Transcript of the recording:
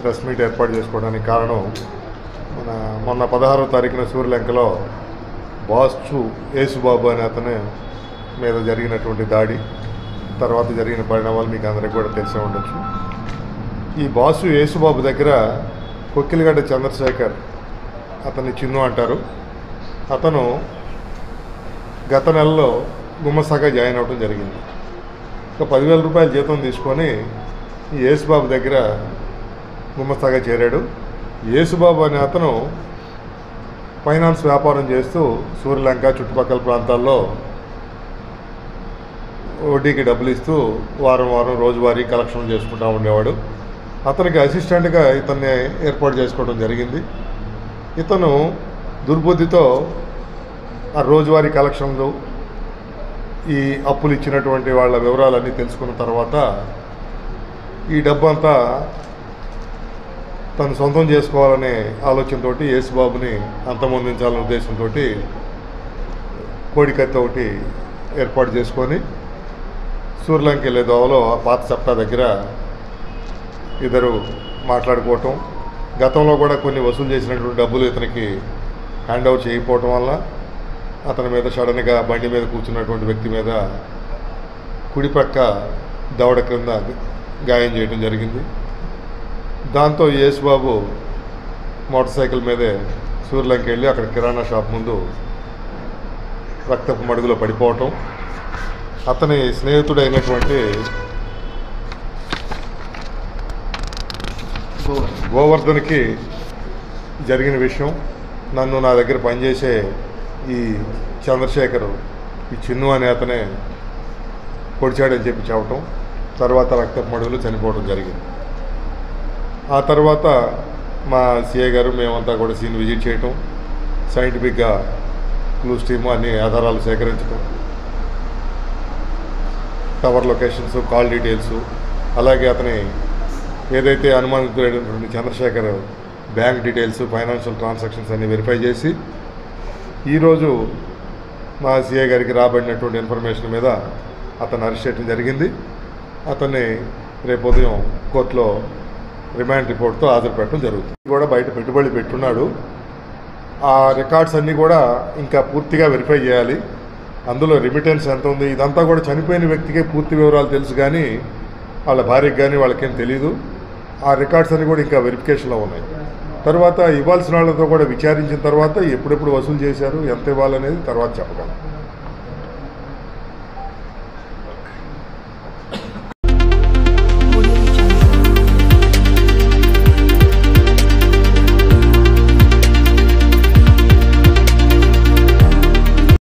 Press meet ఏర్పాటు చేసుకోవడానికి కారణం మొన్న 16వ తారీఖున సూర్యలంకలో బాసు యేసుబాబు అనే అతని మీద జరిగినటువంటి దాడి తర్వాత జరిగిన పరిణామాలు మీకు అందరికీ కూడా తెలిసే ఉండొచ్చు. ఈ బాసు యేసుబాబు దగ్గర కొక్కిలిగడ్డ చంద్రశేఖర్, అతన్ని చిన్ను అంటారు, అతను గత నెలలో గుమస్తాగా జాయిన్ అవ్వడం జరిగింది. ఒక 10,000 రూపాయల జీతం తీసుకొని ఈ యేసుబాబు దగ్గర గుమస్తాగా చేరాడు. యేసుబాబు అనే అతను ఫైనాన్స్ వ్యాపారం చేస్తూ సూర్యలంక చుట్టుపక్కల ప్రాంతాల్లో వడ్డీకి డబ్బులు ఇస్తూ వారం రోజువారీ కలెక్షన్ చేసుకుంటూ ఉండేవాడు. అతనికి అసిస్టెంట్గా ఇతన్ని ఏర్పాటు చేసుకోవడం జరిగింది. ఇతను దుర్బుద్ధితో ఆ రోజువారీ కలెక్షన్లు, ఈ అప్పులు ఇచ్చినటువంటి వాళ్ళ వివరాలన్నీ తెలుసుకున్న తర్వాత ఈ డబ్బంతా తను సొంతం చేసుకోవాలనే ఆలోచనతో యేసుబాబుని అంతమొందించాలనే ఉద్దేశంతో కోడికత్తి ఒకటి ఏర్పాటు చేసుకొని సూర్యలంక వెళ్ళే దోవలో ఆ పాత చప్టా దగ్గర ఇద్దరు మాట్లాడుకోవటం, గతంలో కూడా కొన్ని వసూలు చేసినటువంటి డబ్బులు ఇతనికి హ్యాండ్ ఓవర్ చేయకపోవటం వల్ల అతని మీద సడన్గా బండి మీద కూర్చున్నటువంటి వ్యక్తి మీద కుడిపక్క దవడ క్రింద గాయం చేయడం జరిగింది. దాంతో యేసుబాబు మోటార్ సైకిల్ మీదే సూర్యలంక వెళ్ళి అక్కడ కిరాణా షాప్ ముందు రక్తపు మడుగులో పడిపోవటం, అతని స్నేహితుడైనటువంటి గోవర్ధన్కి జరిగిన విషయం నన్ను నా దగ్గర పనిచేసే ఈ చంద్రశేఖర్, ఈ చిన్ను అనే అతనే పొడిచాడని చెప్పి చెప్పటం, తర్వాత రక్తపు మడుగులు చనిపోవడం జరిగింది. ఆ తర్వాత మా సిఐ గారు మేమంతా కూడా సీన్ విజిట్ చేయటం, సైంటిఫిక్గా క్లూస్ టీము అన్ని ఆధారాలు సేకరించడం, టవర్ లొకేషన్స్, కాల్ డీటెయిల్స్, అలాగే అతని ఏదైతే అనుమానితుడైనటువంటి Chandrashekar bank details, financial transactions అన్ని వెరిఫై చేసి ఈరోజు మా సిఐ గారికి రాబడినటువంటి ఇన్ఫర్మేషన్ మీద అతను అరెస్ట్ చేయడం జరిగింది. అతన్ని రేపు ఉదయం కోర్టులో రిమాండ్ రిపోర్ట్తో హాజరుపెట్టడం జరుగుతుంది. కూడా బయట పెట్టుబడి పెట్టున్నాడు. ఆ రికార్డ్స్ అన్నీ కూడా ఇంకా పూర్తిగా వెరిఫై చేయాలి. అందులో రిమిటెన్స్ ఎంత ఉంది, ఇదంతా కూడా చనిపోయిన వ్యక్తికే పూర్తి వివరాలు తెలుసు, కానీ వాళ్ళ భార్యకి కానీ వాళ్ళకేం తెలియదు. ఆ రికార్డ్స్ అన్నీ కూడా ఇంకా వెరిఫికేషన్లో ఉన్నాయి. తర్వాత ఇవ్వాల్సిన వాళ్ళతో కూడా విచారించిన తర్వాత ఎప్పుడెప్పుడు వసూలు చేశారు, ఎంత ఇవ్వాలనేది తర్వాత చెప్పగలం.